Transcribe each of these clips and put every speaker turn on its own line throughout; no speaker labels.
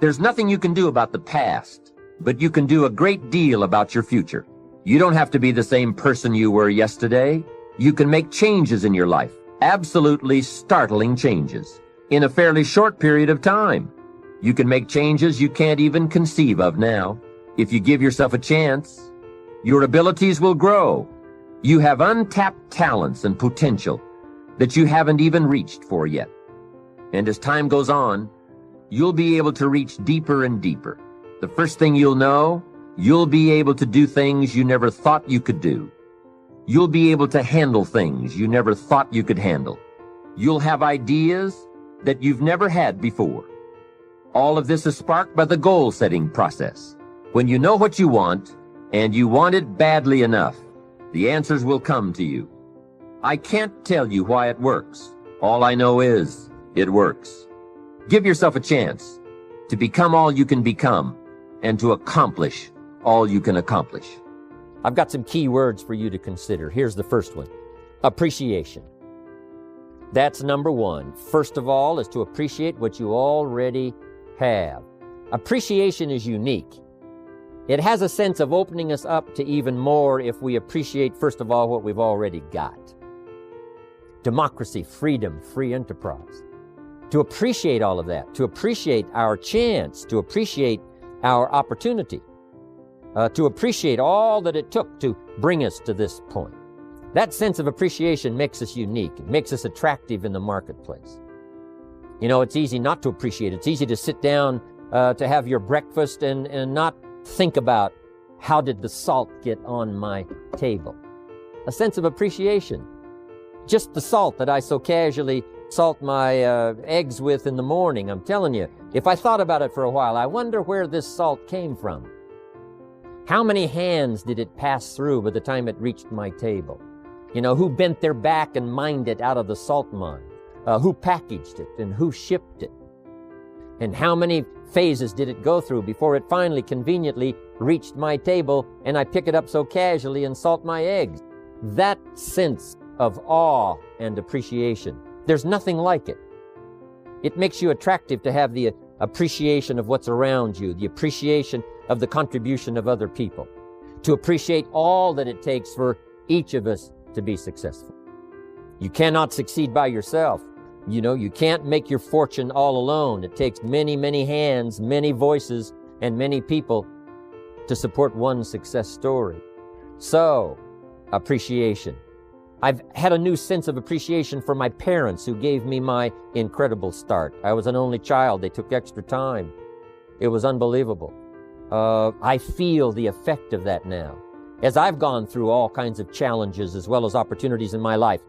There's nothing you can do about the past, but you can do a great deal about your future. You don't have to be the same person you were yesterday. You can make changes in your life, absolutely startling changes, in a fairly short period of time. You can make changes you can't even conceive of now. If you give yourself a chance, your abilities will grow. You have untapped talents and potential that you haven't even reached for yet. And as time goes on, you'll be able to reach deeper and deeper. The first thing you'll know, you'll be able to do things you never thought you could do. You'll be able to handle things you never thought you could handle. You'll have ideas that you've never had before. All of this is sparked by the goal-setting process. When you know what you want, and you want it badly enough, the answers will come to you. I can't tell you why it works. All I know is, it works. Give yourself a chance to become all you can become and to accomplish all you can accomplish.
I've got some key words for you to consider. Here's the first one. Appreciation. That's number one. First of all is to appreciate what you already have. Appreciation is unique. It has a sense of opening us up to even more if we appreciate, first of all, what we've already got. Democracy, freedom, free enterprise. To appreciate all of that, to appreciate our chance, to appreciate our opportunity, to appreciate all that it took to bring us to this point. That sense of appreciation makes us unique. It makes us attractive in the marketplace. You know, it's easy not to appreciate it. It's easy to sit down to have your breakfast and not think about how did the salt get on my table. A sense of appreciation. Just the salt that I so casually salt my eggs with in the morning. I'm telling you, if I thought about it for a while, I wonder where this salt came from. How many hands did it pass through by the time it reached my table? You know, who bent their back and mined it out of the salt mine? Who packaged it and who shipped it? And how many phases did it go through before it finally conveniently reached my table and I pick it up so casually and salt my eggs? That sense of awe and appreciation, there's nothing like it. It makes you attractive to have the appreciation of what's around you, the appreciation of the contribution of other people, to appreciate all that it takes for each of us to be successful. You cannot succeed by yourself. You know, you can't make your fortune all alone. It takes many, many hands, many voices, and many people to support one success story. So, appreciation. I've had a new sense of appreciation for my parents who gave me my incredible start. I was an only child. They took extra time. It was unbelievable. I feel the effect of that now. As I've gone through all kinds of challenges as well as opportunities in my life,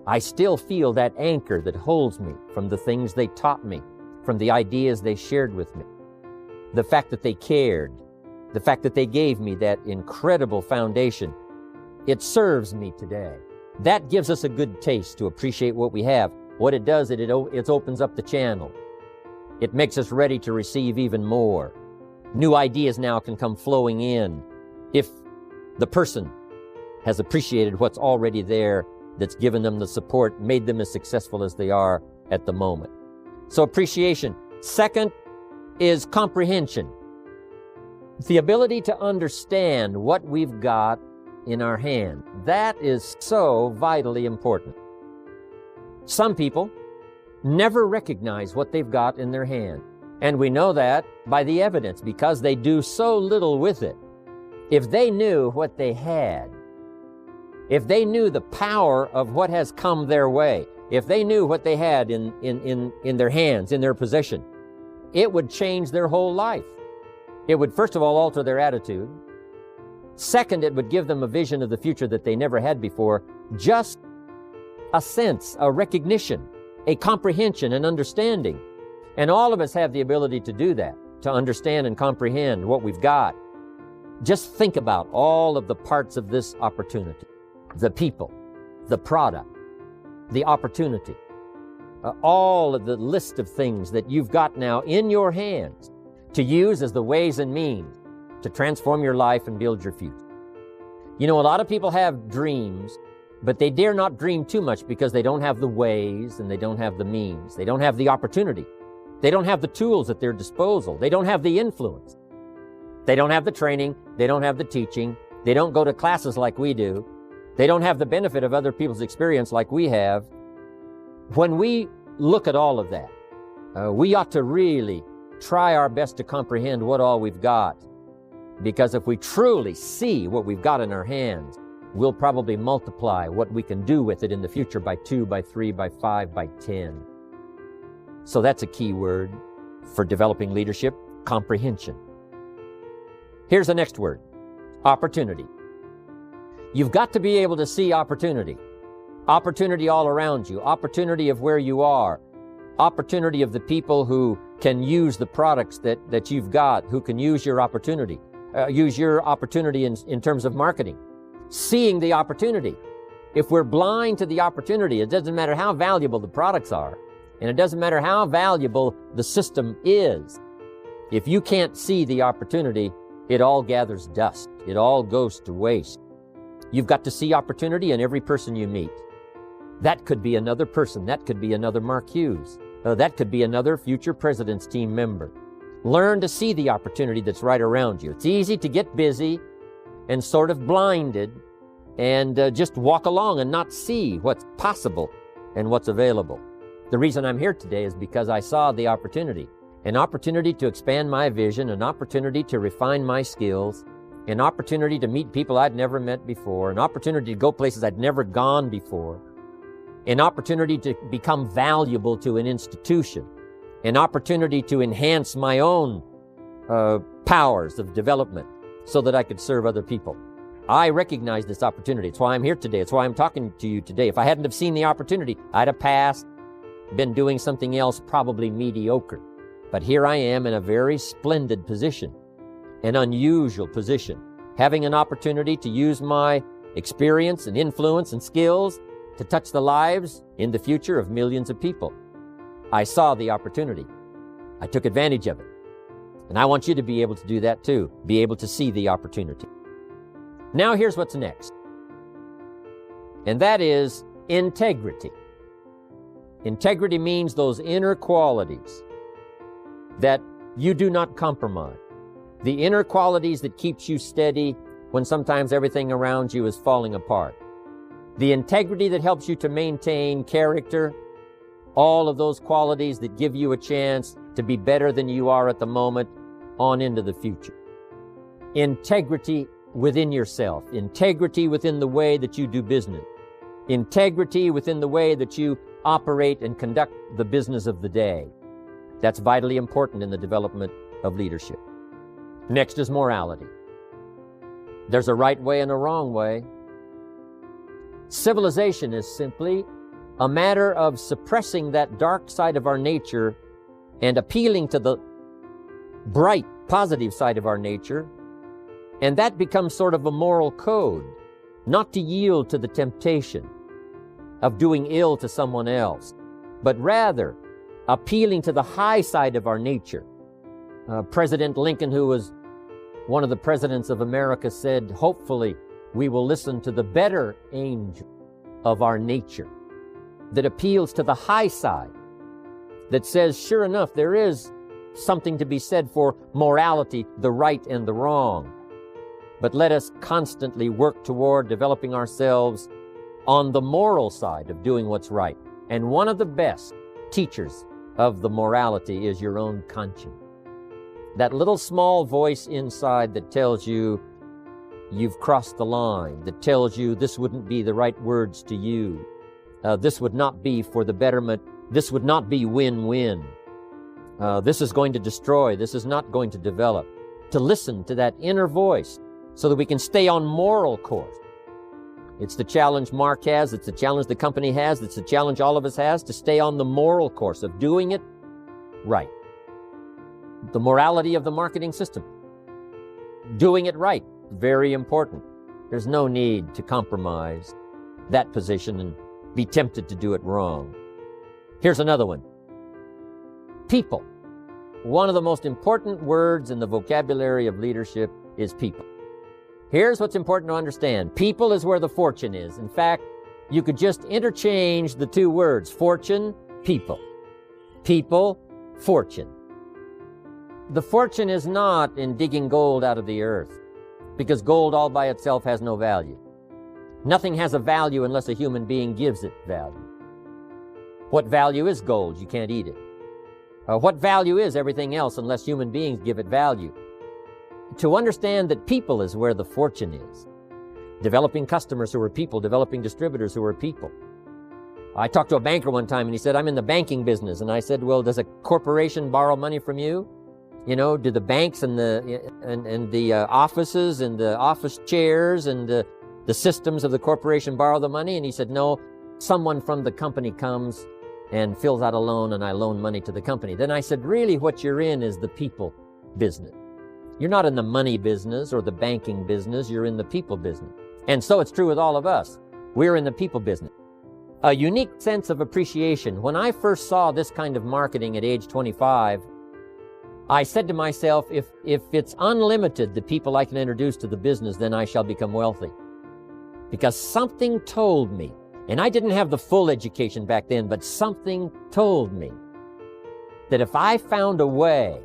I still feel that anchor that holds me from the things they taught me, from the ideas they shared with me. The fact that they cared, the fact that they gave me that incredible foundation, it serves me today. That gives us a good taste to appreciate what we have. What it does, it opens up the channel. It makes us ready to receive even more. New ideas now can come flowing in if the person has appreciated what's already there, that's given them the support, made them as successful as they are at the moment. So appreciation. Second is comprehension. The ability to understand what we've got in our hand. That is so vitally important. Some people never recognize what they've got in their hand. And we know that by the evidence, because they do so little with it. If they knew what they had, if they knew the power of what has come their way, if they knew what they had in their hands, in their possession, it would change their whole life. It would, first of all, alter their attitude. Second, it would give them a vision of the future that they never had before. Just a sense, a recognition, a comprehension, an understanding. And all of us have the ability to do that, to understand and comprehend what we've got. Just think about all of the parts of this opportunity. The people, the product, the opportunity, all of the list of things that you've got now in your hands to use as the ways and means to transform your life and build your future. You know, a lot of people have dreams, but they dare not dream too much because they don't have the ways and they don't have the means. They don't have the opportunity They don't have the tools at their disposal. They don't have the influence. They don't have the training. They don't have the teaching. They don't go to classes like we do. They don't have the benefit of other people's experience like we have. When we look at all of that, we ought to really try our best to comprehend what all we've got. Because if we truly see what we've got in our hands, we'll probably multiply what we can do with it in the future by 2, by 3, by 5, by 10. So that's a key word for developing leadership: comprehension. Here's the next word: opportunity. You've got to be able to see opportunity. Opportunity all around you. Opportunity of where you are. Opportunity of the people who can use the products that you've got, who can use your opportunity. Use your opportunity in terms of marketing. Seeing the opportunity. If we're blind to the opportunity, it doesn't matter how valuable the products are, and it doesn't matter how valuable the system is. If you can't see the opportunity, it all gathers dust. It all goes to waste. You've got to see opportunity in every person you meet. That could be another person. That could be another Mark Hughes. That could be another future president's team member. Learn to see the opportunity that's right around you. It's easy to get busy and sort of blinded and just walk along and not see what's possible and what's available. The reason I'm here today is because I saw the opportunity. An opportunity to expand my vision, an opportunity to refine my skills, an opportunity to meet people I'd never met before, an opportunity to go places I'd never gone before, an opportunity to become valuable to an institution, an opportunity to enhance my own powers of development so that I could serve other people. I recognize this opportunity. It's why I'm here today. It's why I'm talking to you today. If I hadn't have seen the opportunity, I'd have passed, been doing something else probably mediocre. But here I am in a very splendid position, an unusual position, having an opportunity to use my experience and influence and skills to touch the lives in the future of millions of people. I saw the opportunity. I took advantage of it. And I want you to be able to do that too, be able to see the opportunity. Now here's what's next. And that is integrity. Integrity means those inner qualities that you do not compromise. The inner qualities that keeps you steady when sometimes everything around you is falling apart. The integrity that helps you to maintain character, all of those qualities that give you a chance to be better than you are at the moment on into the future. Integrity within yourself, integrity within the way that you do business, integrity within the way that you operate and conduct the business of the day. That's vitally important in the development of leadership. Next is morality. There's a right way and a wrong way. Civilization is simply a matter of suppressing that dark side of our nature and appealing to the bright, positive side of our nature. And that becomes sort of a moral code, not to yield to the temptation of doing ill to someone else, but rather appealing to the high side of our nature. President Lincoln, who was one of the presidents of America, said, hopefully we will listen to the better angel of our nature that appeals to the high side, that says, sure enough, there is something to be said for morality, the right and the wrong. But let us constantly work toward developing ourselves on the moral side of doing what's right. And one of the best teachers of the morality is your own conscience. That little small voice inside that tells you you've crossed the line, that tells you this wouldn't be the right words to use, this would not be for the betterment, this would not be win-win, this is going to destroy, this is not going to develop. To listen to that inner voice so that we can stay on moral course. It's the challenge Mark has, it's the challenge the company has, it's the challenge all of us has, to stay on the moral course of doing it right. The morality of the marketing system. Doing it right, very important. There's no need to compromise that position and be tempted to do it wrong. Here's another one. People. One of the most important words in the vocabulary of leadership is people. Here's what's important to understand. People is where the fortune is. In fact, you could just interchange the two words, fortune, people. People, fortune. The fortune is not in digging gold out of the earth, because gold all by itself has no value. Nothing has a value unless a human being gives it value. What value is gold? You can't eat it. What value is everything else unless human beings give it value? To understand that people is where the fortune is. Developing customers who are people, developing distributors who are people. I talked to a banker one time and he said, I'm in the banking business. And I said, well, does a corporation borrow money from you? You know, do the banks and the offices and the office chairs and the systems of the corporation borrow the money? And he said, no, someone from the company comes and fills out a loan and I loan money to the company. Then I said, really what you're in is the people business. You're not in the money business or the banking business, you're in the people business. And so it's true with all of us. We're in the people business. A unique sense of appreciation. When I first saw this kind of marketing at age 25, I said to myself, if it's unlimited, the people I can introduce to the business, then I shall become wealthy. Because something told me, and I didn't have the full education back then, but something told me that if I found a way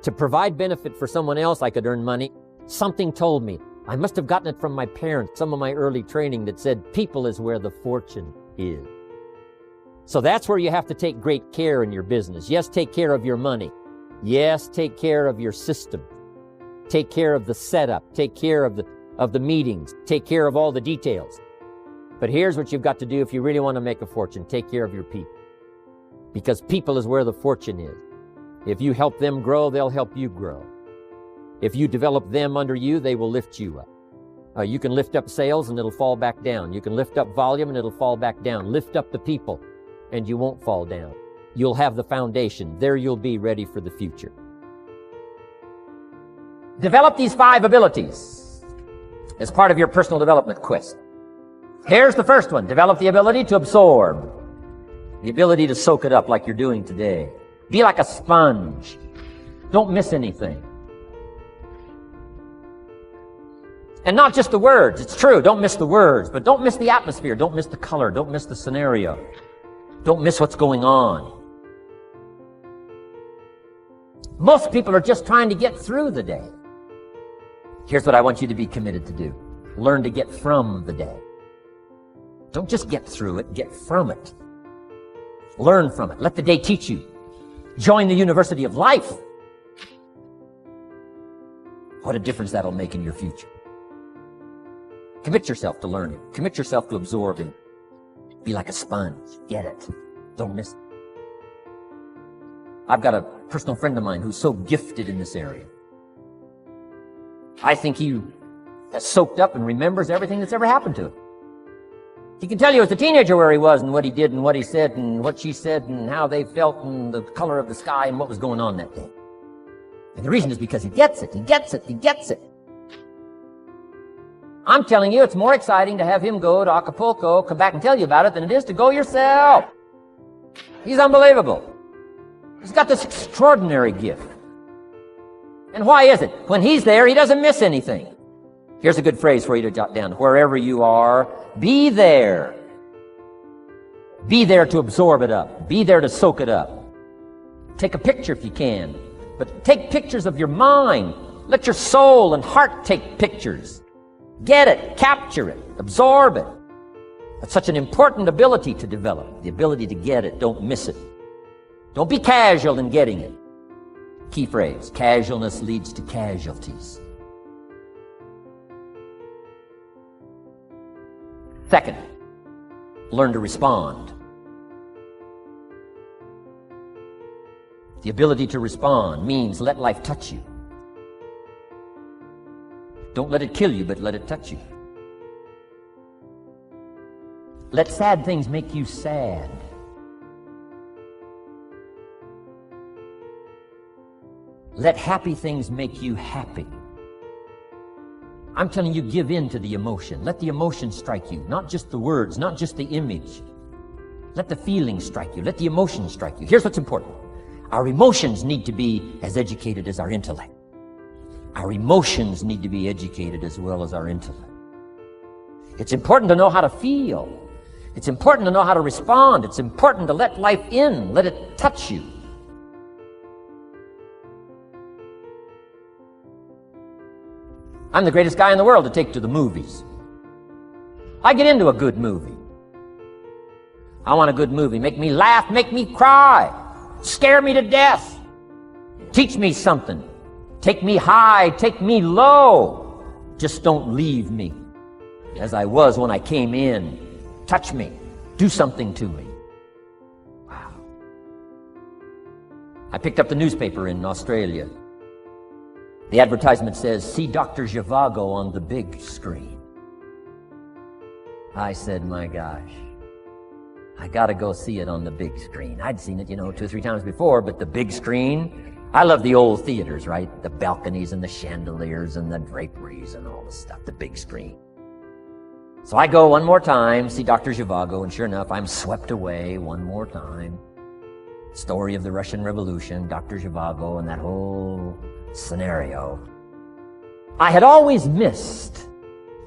to provide benefit for someone else, I could earn money. Something told me. I must have gotten it from my parents, some of my early training that said people is where the fortune is. So that's where you have to take great care in your business. Yes, take care of your money. Yes, take care of your system. Take care of the setup. Take care of the meetings. Take care of all the details. But here's what you've got to do if you really want to make a fortune. Take care of your people. Because people is where the fortune is. If you help them grow, they'll help you grow. If you develop them under you, they will lift you up. You can lift up sales and it'll fall back down. You can lift up volume and it'll fall back down. Lift up the people and you won't fall down. You'll have the foundation. There you'll be ready for the future. Develop these 5 abilities as part of your personal development quest. Here's the first one. Develop the ability to absorb. The ability to soak it up like you're doing today. Be like a sponge. Don't miss anything. And not just the words. It's true, don't miss the words, but don't miss the atmosphere. Don't miss the color. Don't miss the scenario. Don't miss what's going on. Most people are just trying to get through the day. Here's what I want you to be committed to do. Learn to get from the day. Don't just get through it, get from it. Learn from it. Let the day teach you. Join the University of Life. What a difference that'll make in your future. Commit yourself to learning. Commit yourself to absorbing. Be like a sponge. Get it. Don't miss it. I've got a personal friend of mine who's so gifted in this area. I think he has soaked up and remembers everything that's ever happened to him. He can tell you as a teenager where he was and what he did and what he said and what she said and how they felt and the color of the sky and what was going on that day. And the reason is because he gets it. He gets it. He gets it. I'm telling you, it's more exciting to have him go to Acapulco, come back and tell you about it, than it is to go yourself. He's unbelievable. He's got this extraordinary gift. And why is it? When he's there, he doesn't miss anything. Here's a good phrase for you to jot down. Wherever you are, be there. Be there to absorb it up. Be there to soak it up. Take a picture if you can. But take pictures of your mind. Let your soul and heart take pictures. Get it, capture it, absorb it. That's such an important ability to develop, the ability to get it, don't miss it. Don't be casual in getting it. Key phrase, casualness leads to casualties. Second, learn to respond. The ability to respond means let life touch you. Don't let it kill you, but let it touch you. Let sad things make you sad. Let happy things make you happy. I'm telling you, give in to the emotion. Let the emotion strike you, not just the words, not just the image. Let the feeling strike you. Let the emotion strike you. Here's what's important. Our emotions need to be as educated as our intellect. Our emotions need to be educated as well as our intellect. It's important to know how to feel. It's important to know how to respond. It's important to let life in, let it touch you. I'm the greatest guy in the world to take to the movies. I get into a good movie. I want a good movie. Make me laugh, make me cry, scare me to death, teach me something, take me high, take me low. Just don't leave me as I was when I came in. Touch me, do something to me. Wow. I picked up the newspaper in Australia. The advertisement says, see Dr. Zhivago on the big screen. I said, my gosh, I gotta go see it on the big screen. I'd seen it, 2 or 3 times before, but the big screen, I love the old theaters, right? The balconies and the chandeliers and the draperies and all the stuff, the big screen. So I go one more time, see Dr. Zhivago, and sure enough, I'm swept away one more time. Story of the Russian Revolution, Dr. Zhivago, and that whole scenario. I had always missed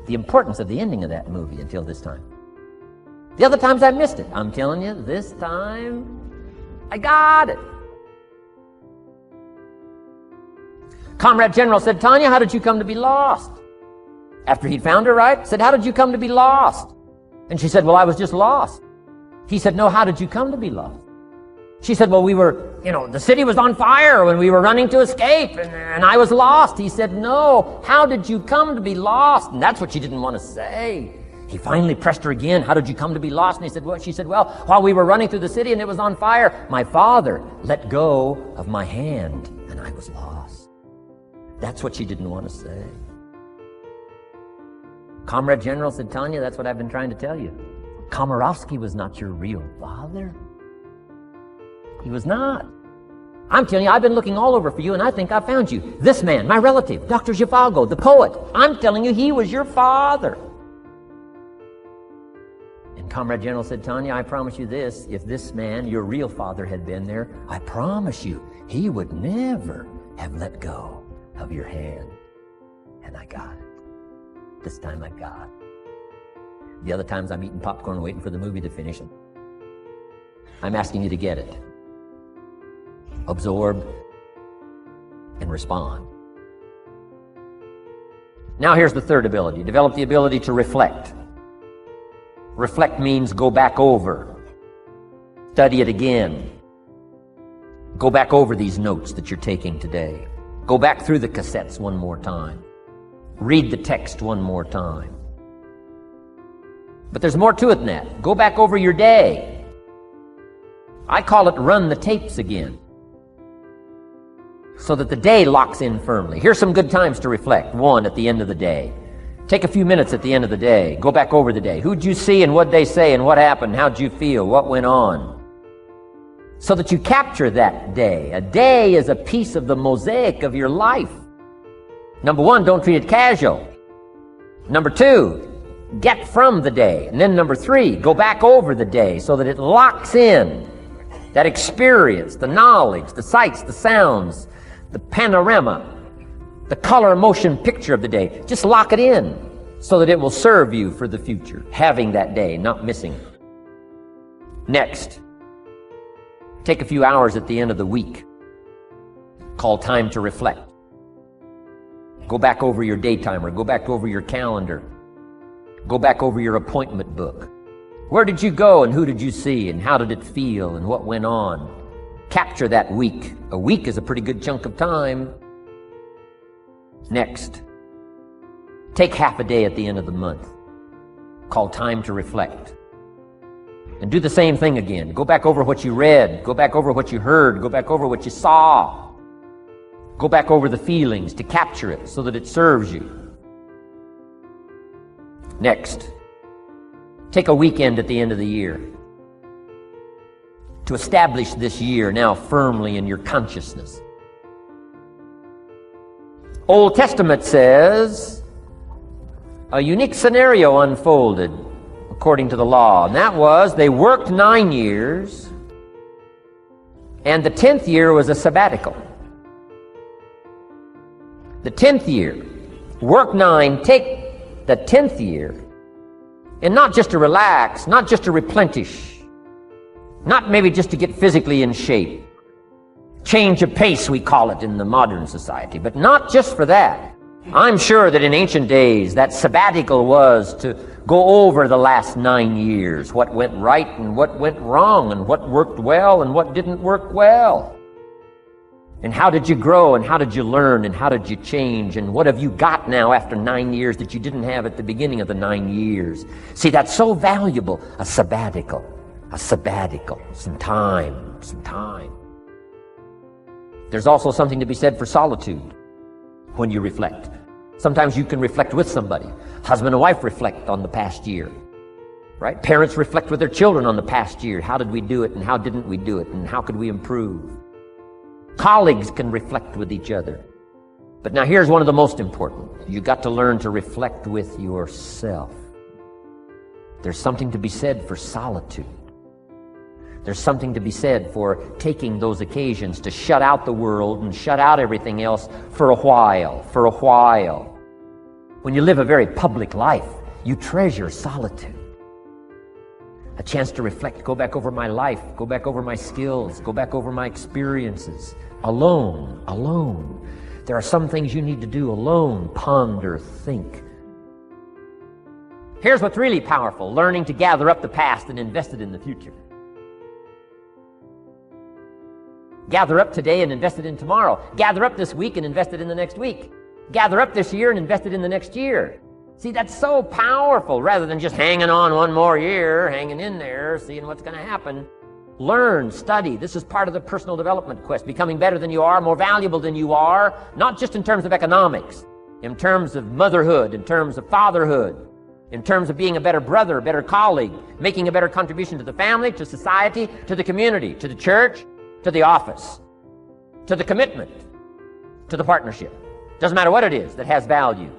the importance of the ending of that movie until this time. The other times I missed it. I'm telling you, this time, I got it. Comrade General said, Tanya, how did you come to be lost? After he'd found her, right? Said, how did you come to be lost? And she said, well, I was just lost. He said, no, how did you come to be lost? She said, well, we were, the city was on fire when we were running to escape, and I was lost. He said, no, how did you come to be lost? And that's what she didn't want to say. He finally pressed her again. How did you come to be lost? And he said, well, she said, well, while we were running through the city and it was on fire, my father let go of my hand and I was lost. That's what she didn't want to say. Comrade General said, Tanya, that's what I've been trying to tell you. Komarovsky was not your real father. He was not. I'm telling you, I've been looking all over for you, and I think I found you. This man, my relative, Dr. Zhivago, the poet. I'm telling you, he was your father. And Comrade General said, Tanya, I promise you this, if this man, your real father, had been there, I promise you, he would never have let go of your hand. And I got it. This time I got it. The other times I'm eating popcorn waiting for the movie to finish. I'm asking you to get it. Absorb and respond. Now here's the third ability. Develop the ability to reflect. Reflect means go back over. Study it again. Go back over these notes that you're taking today. Go back through the cassettes one more time. Read the text one more time. But there's more to it than that. Go back over your day. I call it run the tapes again, so that the day locks in firmly. Here's some good times to reflect. 1, at the end of the day. Take a few minutes at the end of the day. Go back over the day. Who'd you see and what'd they say and what happened? How'd you feel? What went on? So that you capture that day. A day is a piece of the mosaic of your life. Number 1, don't treat it casual. Number 2, get from the day. And then number 3, go back over the day so that it locks in that experience, the knowledge, the sights, the sounds, the panorama, the color, motion, picture of the day. Just lock it in so that it will serve you for the future, having that day, not missing it. Next, take a few hours at the end of the week, called time to reflect. Go back over your day timer, go back over your calendar, go back over your appointment book. Where did you go and who did you see and how did it feel and what went on? Capture that week. A week is a pretty good chunk of time. Next, take half a day at the end of the month, called time to reflect. And do the same thing again. Go back over what you read, go back over what you heard, go back over what you saw. Go back over the feelings to capture it so that it serves you. Next, take a weekend at the end of the year to establish this year now firmly in your consciousness. Old Testament says a unique scenario unfolded according to the law, and that was they worked 9 years, and the 10th year was a sabbatical. The 10th year, work 9, take the 10th year, and not just to relax, not just to replenish, not maybe just to get physically in shape. Change of pace, we call it in the modern society, but not just for that. I'm sure that in ancient days, that sabbatical was to go over the last 9 years, what went right and what went wrong, and what worked well and what didn't work well. And how did you grow, and how did you learn, and how did you change, and what have you got now after 9 years that you didn't have at the beginning of the 9 years? See, that's so valuable, a sabbatical, some time. There's also something to be said for solitude when you reflect. Sometimes you can reflect with somebody. Husband and wife reflect on the past year, right? Parents reflect with their children on the past year. How did we do it, and how didn't we do it, and how could we improve? Colleagues can reflect with each other. But now here's one of the most important. You got to learn to reflect with yourself. There's something to be said for solitude. There's something to be said for taking those occasions to shut out the world and shut out everything else for a while. When you live a very public life, you treasure solitude. A chance to reflect, go back over my life, go back over my skills, go back over my experiences. Alone. There are some things you need to do alone. Ponder, think. Here's what's really powerful, learning to gather up the past and invest it in the future. Gather up today and invest it in tomorrow. Gather up this week and invest it in the next week. Gather up this year and invest it in the next year. See, that's so powerful, rather than just hanging on one more year, hanging in there, seeing what's going to happen. Learn, study. This is part of the personal development quest, becoming better than you are, more valuable than you are, not just in terms of economics, in terms of motherhood, in terms of fatherhood, in terms of being a better brother, a better colleague, making a better contribution to the family, to society, to the community, to the church, to the office, to the commitment, to the partnership. Doesn't matter what it is that has value.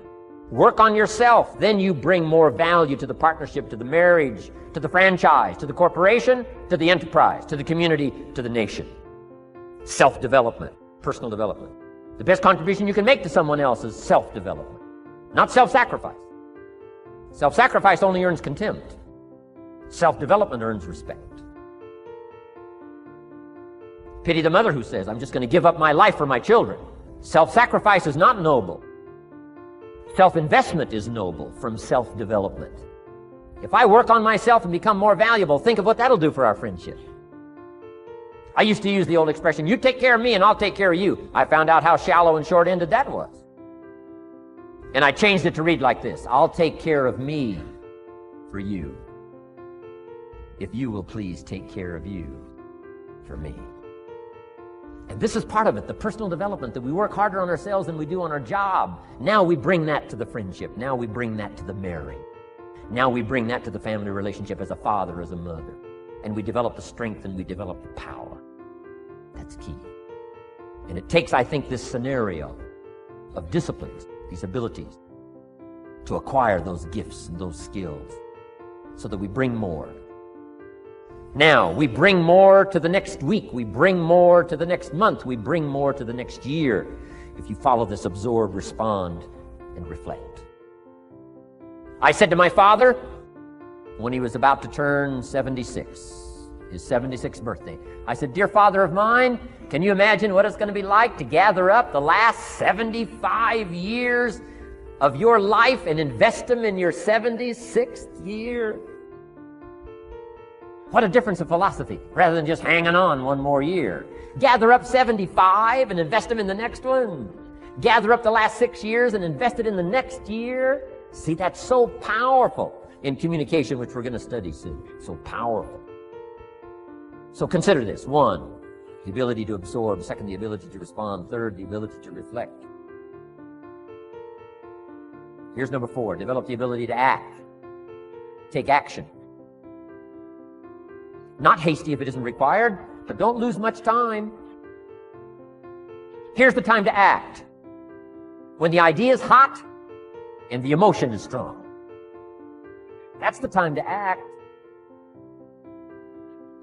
Work on yourself, then you bring more value to the partnership, to the marriage, to the franchise, to the corporation, to the enterprise, to the community, to the nation. Self-development, personal development. The best contribution you can make to someone else is self-development, not self-sacrifice. Self-sacrifice only earns contempt. Self-development earns respect. Pity the mother who says, I'm just going to give up my life for my children. Self-sacrifice is not noble. Self-investment is noble from self-development. If I work on myself and become more valuable, think of what that'll do for our friendship. I used to use the old expression, you take care of me and I'll take care of you. I found out how shallow and short-ended that was. And I changed it to read like this, I'll take care of me for you, if you will please take care of you for me. And this is part of it, the personal development, that we work harder on ourselves than we do on our job. Now we bring that to the friendship. Now we bring that to the marriage. Now we bring that to the family relationship as a father, as a mother. And we develop the strength and we develop the power. That's key. And it takes, I think, this scenario of disciplines, these abilities, to acquire those gifts and those skills so that we bring more. Now, we bring more to the next week. We bring more to the next month. We bring more to the next year. If you follow this absorb, respond, and reflect. I said to my father, when he was about to turn 76, his 76th birthday, I said, dear father of mine, can you imagine what it's going to be like to gather up the last 75 years of your life and invest them in your 76th year? What a difference of philosophy, rather than just hanging on one more year. Gather up 75 and invest them in the next one. Gather up the last 6 years and invest it in the next year. See, that's so powerful in communication, which we're going to study soon. So powerful. So consider this. 1, the ability to absorb. 2, the ability to respond. 3, the ability to reflect. Here's number 4, develop the ability to act. Take action. Not hasty if it isn't required, but don't lose much time. Here's the time to act. When the idea is hot and the emotion is strong. That's the time to act.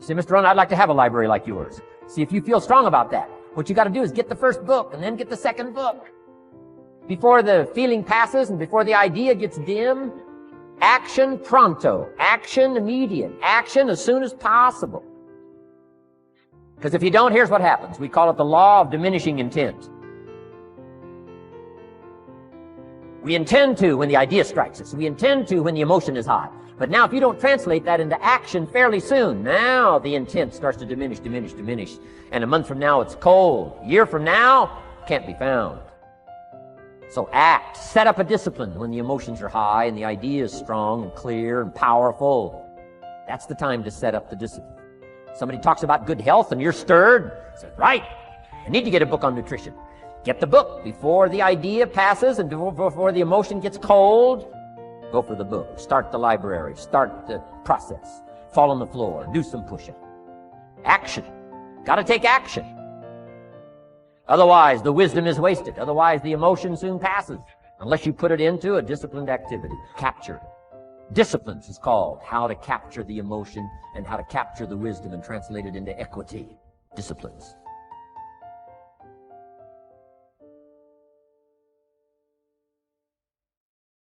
You say, Mr. Rohn, I'd like to have a library like yours. See, if you feel strong about that, what you got to do is get the first book and then get the second book. Before the feeling passes and before the idea gets dim, action pronto, action immediate, action as soon as possible. Because if you don't, here's what happens. We call it the law of diminishing intent. We intend to when the idea strikes us. We intend to when the emotion is high. But now if you don't translate that into action fairly soon, now the intent starts to diminish. And a month from now it's cold. A year from now, can't be found. So act. Set up a discipline when the emotions are high and the idea is strong and clear and powerful. That's the time to set up the discipline. Somebody talks about good health and you're stirred. Say, right, I need to get a book on nutrition. Get the book before the idea passes and before the emotion gets cold. Go for the book. Start the library. Start the process. Fall on the floor. Do some push-up. Action. Got to take action. Otherwise, the wisdom is wasted. Otherwise, the emotion soon passes. Unless you put it into a disciplined activity. Capture it. Disciplines is called how to capture the emotion and how to capture the wisdom and translate it into equity. Disciplines.